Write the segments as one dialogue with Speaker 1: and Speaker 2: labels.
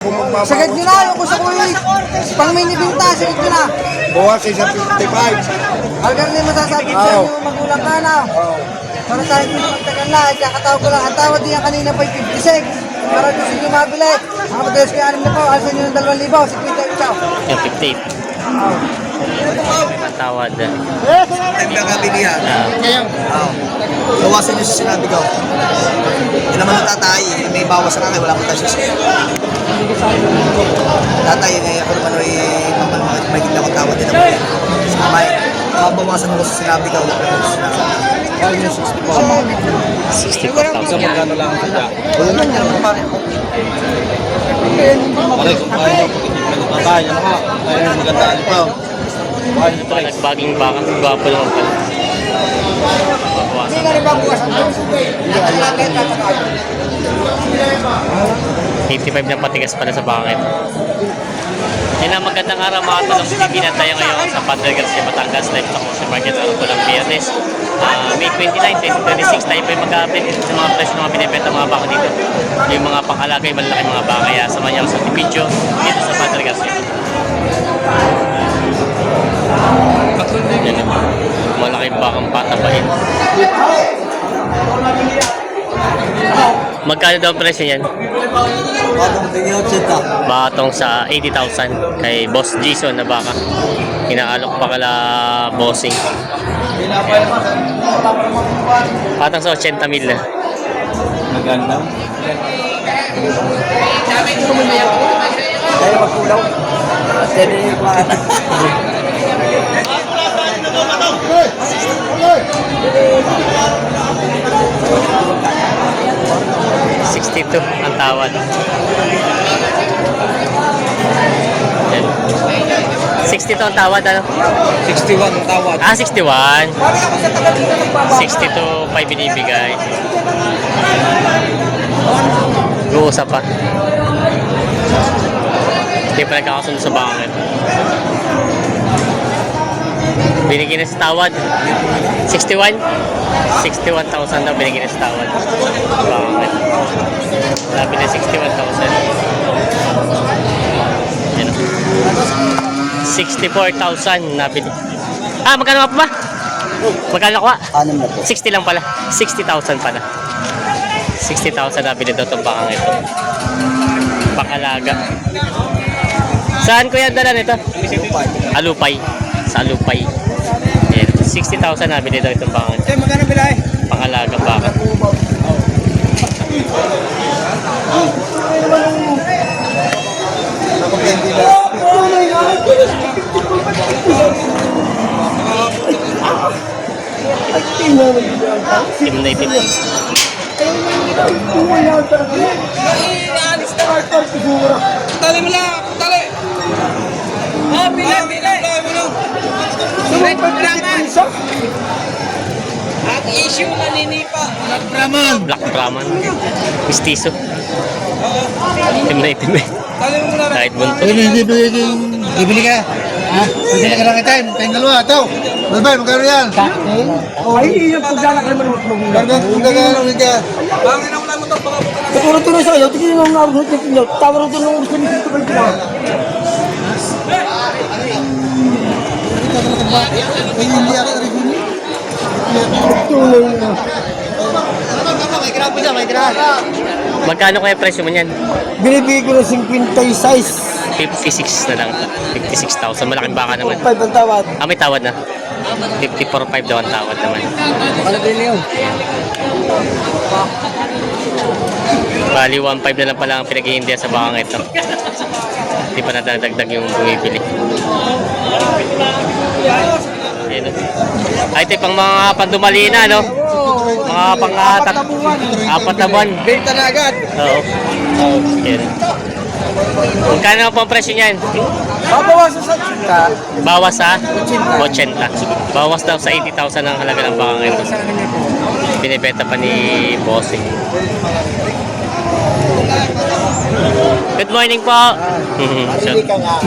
Speaker 1: Sagad nyo na, yung gusto ko yung pang minibinta, sagad nyo na.
Speaker 2: Bawas sa 55.
Speaker 1: Algar na yung masasabi sa inyo, magulang ka na. Para tayo pinagtagal na, kakatawag ko lang. Ang tawad niya kanina pa yung 56. Para gusto nyo mabili. Mga madalas kayo 6 na po, alsan nyo ng 2,000, 50 ikaw.
Speaker 3: Yung 58. Ang tawad.
Speaker 2: Ang kabilihan. Bawasan nyo sa sinabi ko. Hindi naman natatay. May bawas na kayo, wala mo tayo siya. Tatay, ako naman may kita ko tawad din naman. May mabawasan mo sa sinabi ko. Wala mo sa sinabi.
Speaker 3: 64,000.
Speaker 2: Magkano lang ang kaya? Wala lang yan naman pare. Pare, kung kaya nyo, tatay, ano ka? Kaya nyo magandaan nyo pa.
Speaker 3: Nagbaging baka, gwapo naman pala.
Speaker 1: Hindi nga rin ba bukas ang bukas? Ang laki, tatakay.
Speaker 3: 85 na patigas pala sa bakit. Yan ang magandang araw mga talong TV na tayo ngayon sa Padre Garcia, Batangas. Live ako sa market araw ko ng Biyernes. May 29, 2026 tayo po yung mag-update dito sa mga presyo ng mga binibenta mga bako dito. Yung mga pang-alagay, malaki mga baka. Kaya samahan niyo sa video dito sa Padre Garcia. Yan yung malaking bakang patabahin. Magkano daw ang presyo yan? Batong sa 80,000 kay Boss Jason na baka. Inaalok pa kala bossing. Patang sa 80,000 na.
Speaker 2: Maganda. Kaya magkulaw. Kaya magkulaw.
Speaker 3: 62 ang tawad. 62 ang tawad, ano?
Speaker 2: 61 ang tawad.
Speaker 3: 61. 62 pa binibigay. Guusap pa. Hindi pa nagkakasundo sa bangin. Binigyan na sa tawad. 61? 61,000 daw binigyan na sa tawad. Bakit? Sabi na 61,000. 64,000 nabili. Magkano pa ba? Magkano nakuha? 60 lang pala. 60,000 pala. 60,000 nabili daw itong bakang ito. Pakalaga. Saan ko yan dala nito? Alupay. Sa Alupay. 60,000 nabili daw itong bakang ito.
Speaker 2: Magkano bilay?
Speaker 3: Pakalaga baka. Team na itim.
Speaker 2: Tali mo lang! Tali! Bilay! Bilay! Bilay! At issue maninipa. Black Brahman.
Speaker 3: Black Brahman. Mistiso. Team na itim eh.
Speaker 2: Tali mo muna.
Speaker 3: Kahit bunto.
Speaker 2: Bibili ka? Ha? Bibili ka lang item. Tayong dalawa. Ito. Balbay, magkano yan?
Speaker 1: Ay, yung paglalak naman mo.
Speaker 2: Magkano ka? Bangin na wala mo ito.
Speaker 1: Siguro ito na sa'yo, tigil nung naroon sa inyo. Tawar ito nung gusto nito kayo pila.
Speaker 2: Hindi ako rin.
Speaker 1: Tuloy na.
Speaker 2: May grabo siya, may grabo.
Speaker 3: Magkano kaya presyo mo niyan?
Speaker 1: Binibigay ko na 56.
Speaker 3: 56 na lang. 56,000. Malaking baka naman.
Speaker 1: 5 ang tawad.
Speaker 3: May tawad na. 54.5 daw ang tawad naman.
Speaker 1: Ano din yun?
Speaker 3: Bali 1.5 na lang pala ang pinag-iindihan sa bakang ito. Hindi pa nadadagdag yung bumibili. Ayun. Ay, ito pang mga pandumalina, no? Mga pang-apat na buwan.
Speaker 2: Benta na agad.
Speaker 3: Oo. Ayun. Magkano po ang presyo niyan?
Speaker 1: Babawasan sa tsinta.
Speaker 3: Bawas sa 80. Bawas daw sa 80,000 ang halaga ng bakang ito. Binibenta pa ni Bossing. Good morning po.
Speaker 1: Hindi ka nga.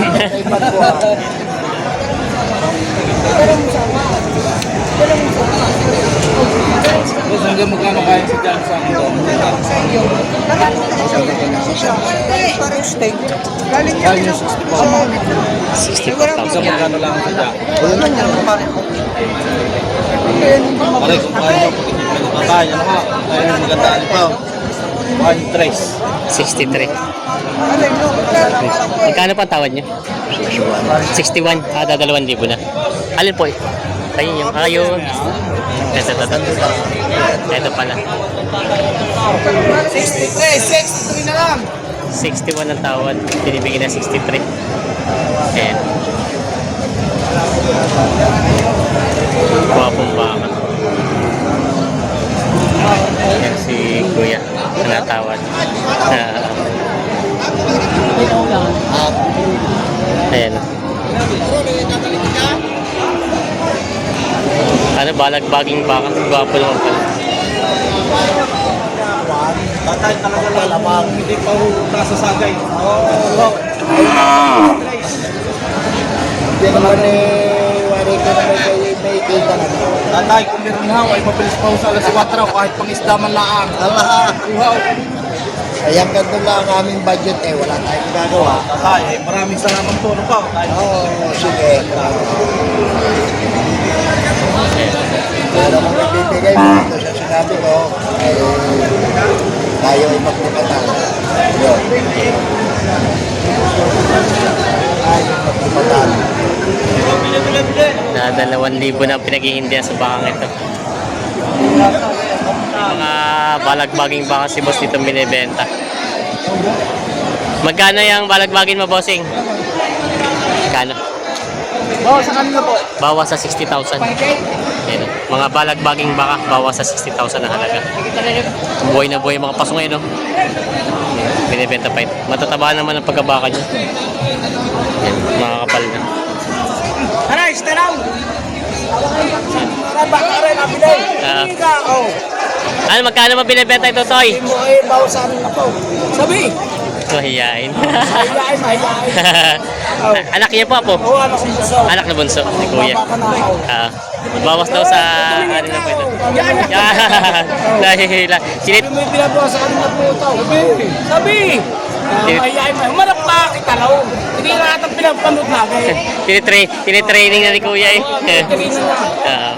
Speaker 4: Tapos hanggang magkano kaya si Jan sa akin to?
Speaker 1: Galing
Speaker 4: Galing yung 64.
Speaker 3: 64,000.
Speaker 4: Hanggang magkano lang si Jan?
Speaker 2: Wala lang yan pare.
Speaker 4: Pare, kung kaya mo, kaya ano ka? Kaya yung magandaan pa. 1
Speaker 3: 63. Magkano pa ang tawad niyo? 61. Kada 2,000 na. Alin po? Ayun yung ayun. Ito pala.
Speaker 1: 63 na lang.
Speaker 3: 61 ang tawad. Binibigyan na 63. Ayan. Guwapong baka. Ayan si Kuya. Natawad. Ayan. Ano, balagbaging baka. Gwapo naman pala.
Speaker 4: Tatay talaga lang. Hindi pa ho nasasagay.
Speaker 1: Hindi naman wari ko naman kayo may kita na.
Speaker 4: Tatay, kung meron ha, ay mabilis pa ho sa alas 4 kahit pang isda man laang. Wow.
Speaker 1: Kaya ganito lang ang aming budget wala tayong gagawa.
Speaker 4: Tatay, maraming salamat po. Ano pa?
Speaker 1: Sige. Pero kung ibibigay mo ito sa sinabi ko, tayo ay magpapatan. Yun. Tayo magpapatan.
Speaker 3: Na 2,000 na pinaghihindihan sa bakang ito. Mga balagbaging baka si boss dito binibenta. Magkano yung balagbagin mo, bossing? Magkano?
Speaker 1: Sa kanila po.
Speaker 3: Bawas sa 60,000. Ayan, mga balagbaging baka, bawas sa 60,000 na halaga. Buhay na buhay mga paso ngayon, no? Binibenta pa ito. Matataba naman ang pagkabaka niya. Ayan, mga kapal na.
Speaker 1: Aray, staraw! Baka rin, nabili.
Speaker 3: Ano, magkano mo binibenta ito, Toy?
Speaker 1: Mo ay bawasan na po. Sabi!
Speaker 3: Mahiyain.
Speaker 1: Mahiyain.
Speaker 3: Anak niya po, Apo?
Speaker 1: Oo, anak kong gusto.
Speaker 3: Anak na bunso, ni Kuya.
Speaker 1: Baka na ako.
Speaker 3: Bawas daw sa ano na po ito. Yan! Dahil sinit...
Speaker 1: May binabawa sa kanila po ito. Sabi! Mahiyain. Humarap pa kita lang. Hindi na natin pinapanood natin.
Speaker 3: Tinitraining na ni Kuya eh.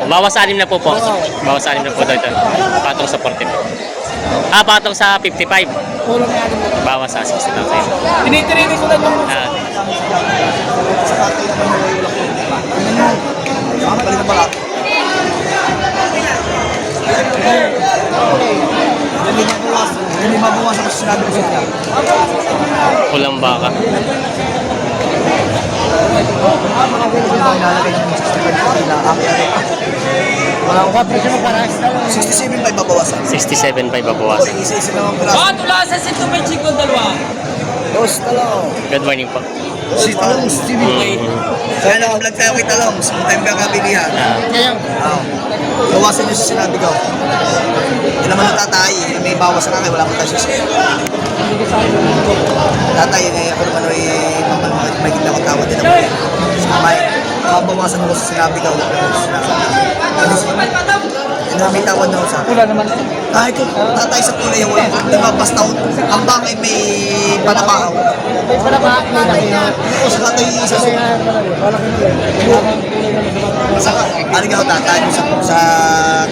Speaker 3: Bawas sa 6 na po po. Bawas sa 6 na po daw ito. Patong sa 40 po. Patong sa 55.
Speaker 1: Kulang na natin.
Speaker 3: Bawas sa 60,000.
Speaker 1: Tinitraining ko lang yung
Speaker 2: Balik na pala. Hindi mabuwas ako sa sinabi ko sa inyo.
Speaker 3: Pulang baka.
Speaker 2: Wala ko pa, presyo mo para 67 pa ibabawasan.
Speaker 3: 67 pa ibabawasan.
Speaker 2: Isa-isa naman pala.
Speaker 1: Tula sa sito may chikon dalawa.
Speaker 2: Boss, talong.
Speaker 3: Good morning po.
Speaker 2: Si Talong, si TV. Kaya naka-vlog tayo kay Talong. Sa time ka kabilihan. Bawasan niyo sa sinabi ko. Hindi naman natatay. May bawas sa kakay. Wala mo tayo siya. Tatay, ako naman ay may gitna ko tawad din ako. Sa kamay. Bawasan mo sa sinabi ko. May tawad na ako sa akin.
Speaker 1: Wala naman.
Speaker 2: Kahit kung tatay sa kulay yung walang lumabas taon, ang bakay may panabahaw.
Speaker 1: May pala ba?
Speaker 2: O sa tatay isa sa saka, ano nga tatay sa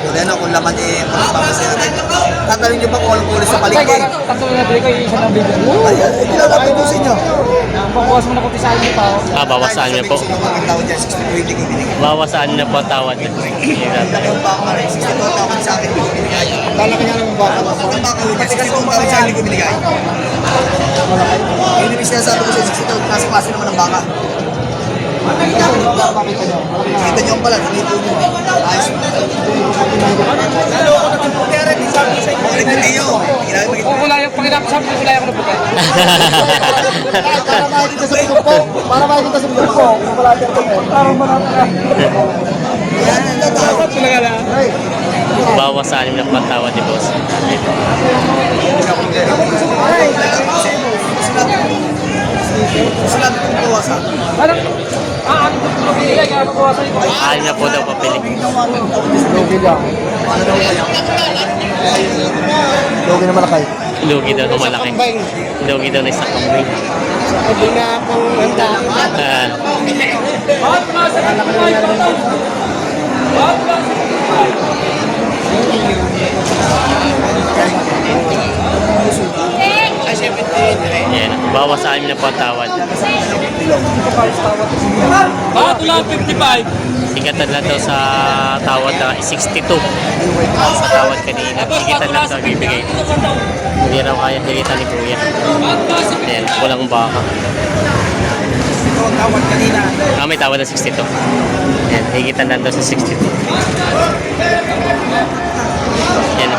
Speaker 2: kulay na kung laman eh, pagpapasaya natin. Tatanong niyo ba kung walang kulay sa paligid?
Speaker 1: Tatlo na natin ko yung isa ng video.
Speaker 2: Ay, kinalapin ko sa inyo.
Speaker 1: Pakuwas mo na kung tisahin niyo pa.
Speaker 3: Bawas sa 6 na po.
Speaker 2: Ang tawad dyan, 60-20 ko binigay.
Speaker 3: Bawas sa 6 na po tawad.
Speaker 2: Ang baka ka rin, 62 tawad sa akin binigay.
Speaker 1: Lalaki nga ng baka.
Speaker 2: Ang baka ko dyan, 62 tawad sa akin ko binigay. Yun yung sinasabi ko sa 62, nasa klase naman ng baka. Kita nyo pala, dito nyo. Ayos mo. Balik na kayo.
Speaker 1: Kukulay yung panginapo sabi ko kulay ako ng buka. Para makikita sa grupo. Para makikita sa grupo. Kukulay ako ng buka. Para makikita. Yan ang tatawag.
Speaker 3: Bawas sa 6 na po ang tawad ni boss.
Speaker 2: Sinabi ko bawasan.
Speaker 1: Ano? Ano po? Kaya mabawasan ito.
Speaker 3: 6 na po daw papili.
Speaker 1: Lugi lang.
Speaker 2: Ano daw kaya? Logi na malakay.
Speaker 3: Lugi daw ito malaki. Lugi daw na isang kambing.
Speaker 1: Sabi nga akong handa.
Speaker 3: Ah, yan. Bawas sa amin na po ang tawad.
Speaker 4: Bakit wala 55?
Speaker 3: Sigatan lang daw sa tawad na 62. Sa tawad kanina. Sigatan lang sa bibigay. Hindi raw kaya hilitan ni Kuya. Ayan, kulang baka.
Speaker 2: Ito ang tawad kanina.
Speaker 3: Ah, may tawad na 62. Ayan, higitan lang daw sa 62. Ayan.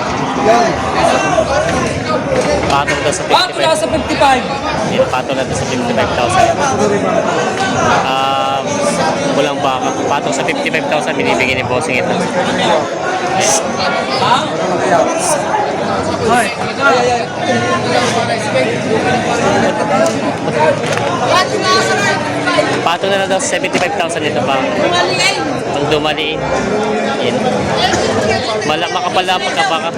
Speaker 3: Patong daw sa
Speaker 4: Bakit wala
Speaker 3: 55.
Speaker 4: sa 55?
Speaker 3: Ayan, patong lang daw sa 55,000. Kulang baka. Patong sa 55,000 binibigyan ni Bossing ito. Patong na lang daw sa 75,000 ito pa. Ang dumaliin. Yan. Makapal na ang pagkabaka.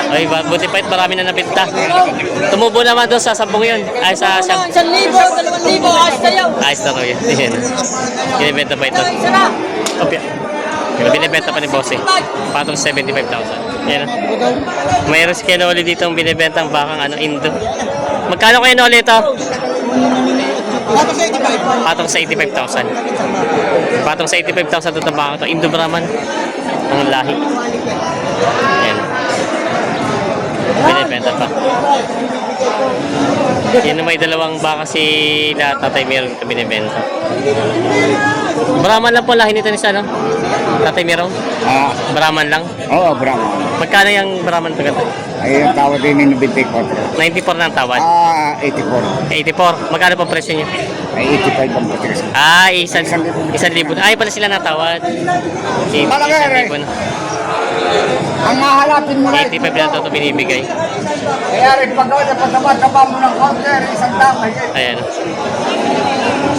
Speaker 3: Ay, buti pa ito, marami na nabinta. Tumubo naman doon sa 10 yun. Ay, sa siyam.
Speaker 5: 1,000, 2,000, ayos na yun.
Speaker 3: Ayos na ro yan. Yan. Binibenta pa ito. Opya. Binibenta pa ni Bossing. Patong 75,000. Yan. Mayroon si Kenoli dito ang binibenta ang bakang Indo. Magkano kayo Noli ito? Patong sa 85,000. Patong sa 85,000 ito ang bakang ito. Indo Brahman. Ang lahi. Yan. Binibenta pa. Yan na may dalawang baka si Tatay Meron ito binibenta. Brahman lang po lahi nito ni no? Tatay Meron? Brahman lang?
Speaker 6: Oo, Brahma.
Speaker 3: Magkano yung Brahman ito ganito?
Speaker 6: Ay, yung tawad din yung 94.
Speaker 3: 94 na ang tawad.
Speaker 6: 84.
Speaker 3: 84. Magkano po presyo niyo?
Speaker 6: Ay, 85 ang patigas.
Speaker 3: Ah, 1,000. Ay, pala sila natawad. 1,000 na.
Speaker 6: Ang mahalapin mo na.
Speaker 3: 85 na ito binibigay.
Speaker 6: Kaya rin pagkaw na pataba-taba mo ng counter, isang damay.
Speaker 3: Ayan.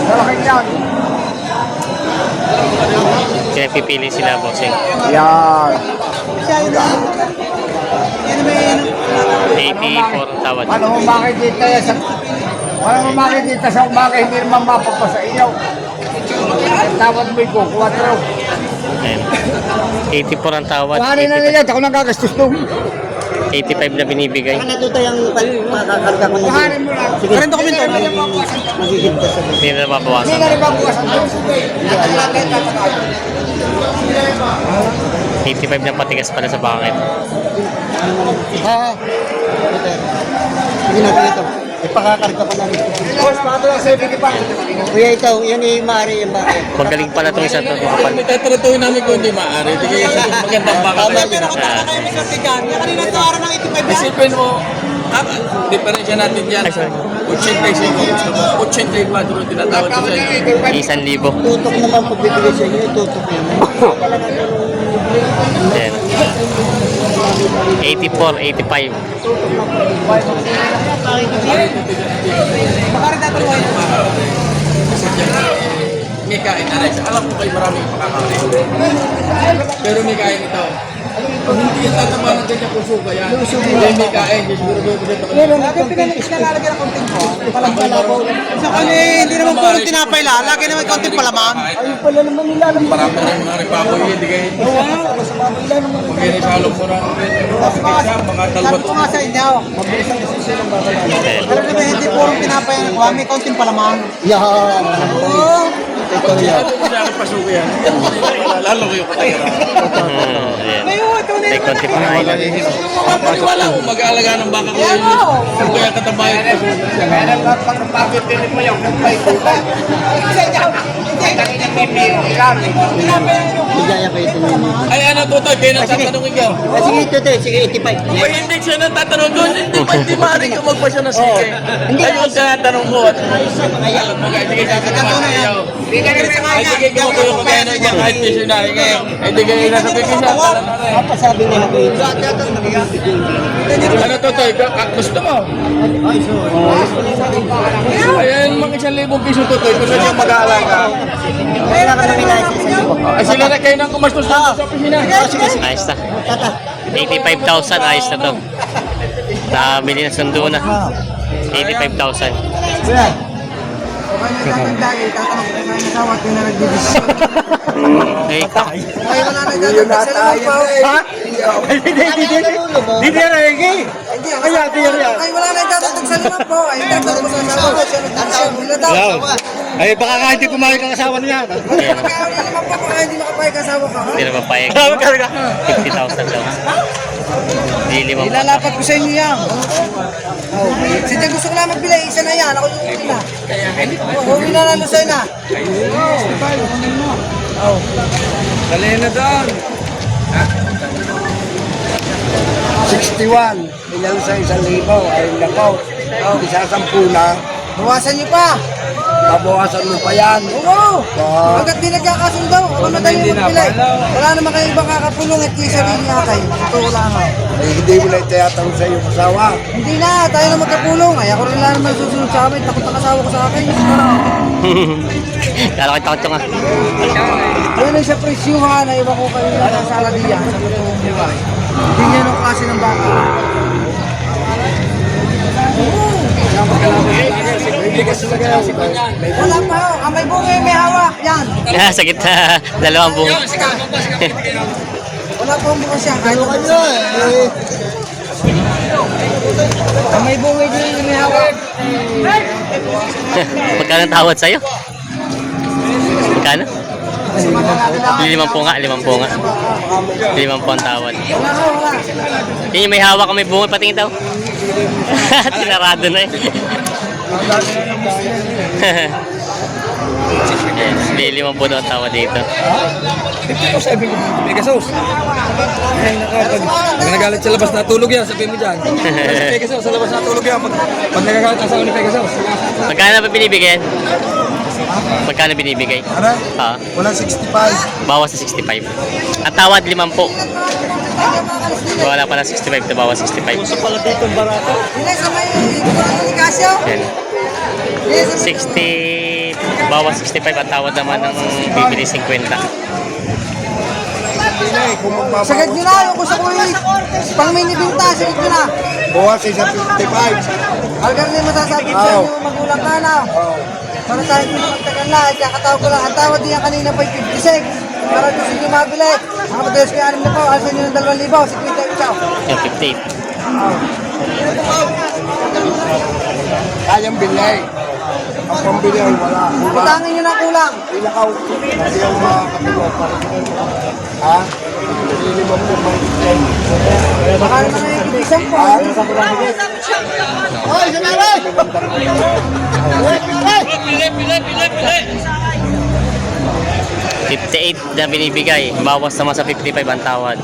Speaker 6: Salaking yan.
Speaker 3: Kaya pipili sila, Bossing.
Speaker 6: Yan.
Speaker 3: 84 ang tawad.
Speaker 6: Paano mo makikita yan sa... Paano mo makikita sa umaga, hindi naman mapapasa iyo. Ang tawad mo ko, 4.
Speaker 3: Ayan. 84 ang tawad.
Speaker 6: Kuhanin na nila, ako nagagastos doon.
Speaker 3: 85 na binibigay.
Speaker 1: Natuto yung makakarga ko na.
Speaker 6: Kuhanin mo lang.
Speaker 1: Sige. Parang dokumento. Magigit ka sa
Speaker 3: Hindi na mabawasan.
Speaker 6: Hindi na rin mabukasan doon.
Speaker 3: 85 na patigas pala sa bakit.
Speaker 1: Ha? Sige natin ito. Ipakakarga ko na rin.
Speaker 6: Boss, pato lang 75.
Speaker 1: Kuya ito, yan yung maaari yung bakit.
Speaker 3: Magaling pala itong isa to. Kapal.
Speaker 4: Tatratuhin namin kung hindi maaari. Hindi kayo sa magandang baka
Speaker 1: Tama,
Speaker 4: kayo.
Speaker 1: kanina ito araw ng 85
Speaker 4: Isipin mo, diferensya natin yan. 85 gusto mo. 84 tinatawad ko sa inyo.
Speaker 3: 1,000.
Speaker 1: Tutok naman pagbibigay sa inyo, tutok naman.
Speaker 3: Ayan. 84, 85.
Speaker 4: May kain na rin. Alam ko kayo maraming pakakain. Pero may kain ito. Kung hindi yung tatama ng ganyan puso ka yan, hindi may kain. Siguro doon ko dito.
Speaker 1: Lagi pinalalagyan ng konting ko. Palang palabaw. Sa kanya, hindi naman puro tinapay lang. Lagi naman konting palaman.
Speaker 6: Ayun pala naman nila.
Speaker 4: Marami na yung mga ripapo yun. Hindi kayo. Kung kayo isalong mo na. Mga
Speaker 1: Sabi ko nga sa inyo, mabilis ang desisyon ng baka namin.
Speaker 3: Ayan.
Speaker 1: Alam naman, hindi puro tinapay ang kuha. May konting palaman. Yan. Oo. Ito yan.
Speaker 4: Hindi ako pasuko yan. Lalo ko yung patayara.
Speaker 3: Ayan. May konti pa nga ilan.
Speaker 4: Wala ko mag-aalaga ng baka ko yun. Kung kaya katabayan ko.
Speaker 6: Bakit din mo yung
Speaker 1: Bigaya kayo ito naman.
Speaker 4: Ay ano tutoy, kayo nang tatanungin ka.
Speaker 1: Sige, ito, sige, 85.
Speaker 4: Ay hindi siya nang tatanong doon. Hindi maaari ka magpasya na sige. Ayun ka tanong mo. Alam mo guys, sige sasagot naman sa iyo. Ay, sige, kumukuyo ko kayo ng ibang kahit piso na rin eh. Ay, di kayo nasa pipisa.
Speaker 1: Papasabi niya ako yun.
Speaker 4: Ano to, Toy? Gusto mo? Ayan, mga 1,000 piso to, Toy. Kung saan siya mag-aalaga.
Speaker 1: Kaya ka namin license sa iyo.
Speaker 4: Ay, sila na kayo nang kumastos na sa opisina.
Speaker 3: Ayos na. 85,000, ayos na to. Nabili na sundo na. 85,000.
Speaker 1: Okay na tatagdagay, tatanong ko na yung asawa at yun na nagbibisyo.
Speaker 3: Ay,
Speaker 1: Ay, wala na dadagdag sa limang po.
Speaker 6: Hindi na regi.
Speaker 1: Hindi, ay, wala na dadagdag sa limang po. Ay, dadagdag ko sa asawa. Siya nagbibisyo. Bila daw.
Speaker 6: Ay, baka kahit hindi kumain ang asawa niya.
Speaker 1: Kaya wala limang po, baka hindi makapayag ang asawa ka.
Speaker 3: hindi na mapayag. 50,000 daw. Hindi limang.
Speaker 1: Ilalapat ko sa inyo yan. Oh. Sige, gusto ko lang magbili. Isa na yan. Ako yung uwi na. Uwi na lang sa'yo na.
Speaker 6: Dali na doon. 61. Ilan sa 1,000. Ay, nako. Isa 10 na.
Speaker 1: Bawasan niyo pa.
Speaker 6: Mabawasan mo pa yan.
Speaker 1: Oo. Hanggat di nagkakasundo. Ako madali magbili. Wala naman kayo ibang kakapulong at kisa rin niya kayo. Ito wala nga.
Speaker 6: Ay, hindi mo na itayatanong sa iyong asawa.
Speaker 1: Hindi na. Tayo na magkapulong. Ay, ako rin lang naman susunod sa amin. Takot ang asawa ko sa akin.
Speaker 3: Kala ko takot nga.
Speaker 1: Ayun ay sa presyuhan. Ay, iba ko kayo na sa aladiyan. Sa totoong buhay. Hindi niya nung klase ng baka. Wala pa ho. Ang may bunga may hawak. Yan.
Speaker 3: Sa gitna, dalawang bunga.
Speaker 1: Wala pa ang bunga siya. Kahit ang may bunga din may hawak.
Speaker 3: Magkano ang tawad sa'yo? Magkano? 5 po nga, 5 po nga. 5 po ang tawad.
Speaker 1: Wala ho, wala.
Speaker 3: Yun yung may hawak ka, may bunga, patingin daw. Tinarado na eh. Yes, 5 po daw ang tawad dito.
Speaker 4: Pegasus. Pag nagalit sa labas, natulog yan. Sabihin mo dyan. Pegasus, sa labas natulog yan. Pag nagagalit ang asawa ni Pegasus.
Speaker 3: Magkano ba binibigay? Magkano binibigay?
Speaker 6: Ano?
Speaker 3: Ha?
Speaker 6: Wala 65.
Speaker 3: Bawas sa 65. Ang tawad 5 po. Wala pala 65 to bawas 65.
Speaker 1: Hindi sa may Casio.
Speaker 3: Yan. 60 bawas 65 at tawad naman ng bibili 50.
Speaker 1: Sagad nyo na. Yung gusto ko yung pang minibinta. Sagad nyo na.
Speaker 6: Bawas isa 55.
Speaker 1: Algar na yung masasabi sa inyo magulang ka na. Para tayo pinagtagal na. Ay, kakatawag ko lang. Ang tawad niya kanina pa 56. Para gusto nyo mabili. Mga madalas kayo 6 na po. Alsa nyo ng 2,000. 50
Speaker 3: Yung 58.
Speaker 6: Kayang bilay. Ang pambili ay wala.
Speaker 1: Putangin nyo na kulang.
Speaker 6: Ilakaw. Hindi ang makakapagawa pa. Ha? Hindi mo po
Speaker 1: Baka naman na yung ibisan po.
Speaker 6: Hoy, sanay!
Speaker 3: 58 na binibigay, bawas naman sa 55 ang tawad.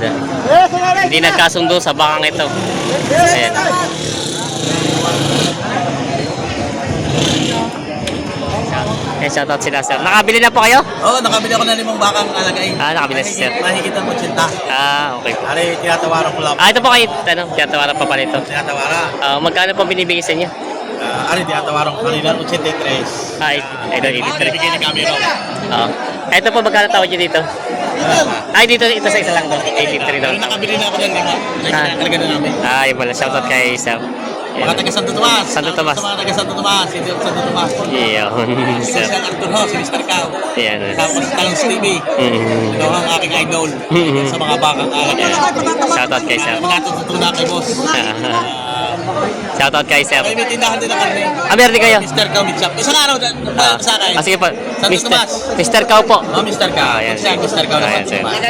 Speaker 3: Hindi nagkasundo sa bakang ito. Ayan. Eh, shoutout sila sir. Nakabili na po kayo?
Speaker 2: Oo, nakabili ako ng 5 bakang alagay.
Speaker 3: Nakabili na si sir.
Speaker 2: Mahigit ang 80.
Speaker 3: Okay po.
Speaker 2: Ari, tinatawaran ko lang.
Speaker 3: Ito po kayo, tiyatawaran pa pala ito.
Speaker 2: Tinatawaran.
Speaker 3: Magkano po binibigay sa inyo?
Speaker 2: Ari, tinatawaran ko kanina 83.
Speaker 3: Ito, 83.
Speaker 2: Bigyan ni Camero.
Speaker 3: Ito po, magkano tawad nyo dito? Dito sa isa lang to. 83 daw.
Speaker 2: Nakabili na ako ng 5. Nagkakalaga na namin.
Speaker 3: Yun pala. Shoutout kay sir.
Speaker 2: Mga taga Santo Tomas.
Speaker 3: Santo Tomas.
Speaker 2: Sa mga taga Santo Tomas. Hindi ako Santo Tomas.
Speaker 3: Yun,
Speaker 2: Si
Speaker 3: sir.
Speaker 2: Arthur Ho, si Mr. Cao.
Speaker 3: Yan.
Speaker 2: Tapos Talons TV. Ito ang aking idol. Sa mga bakang alagay.
Speaker 3: Shoutout kay sir.
Speaker 2: Mga tututunan kay boss.
Speaker 3: Shoutout kay sir.
Speaker 2: May tindahan din ako.
Speaker 3: Meron din kayo?
Speaker 2: Mr. Cao Meat Shop. Isang araw sa akin.
Speaker 3: Sige po.
Speaker 2: Santo Tomas.
Speaker 3: Mr. Cao po.
Speaker 2: Mr. Cao.
Speaker 3: Ayan.
Speaker 2: Mr. Cao na
Speaker 3: Ayan,
Speaker 2: Santo
Speaker 3: sir.
Speaker 2: Tomas.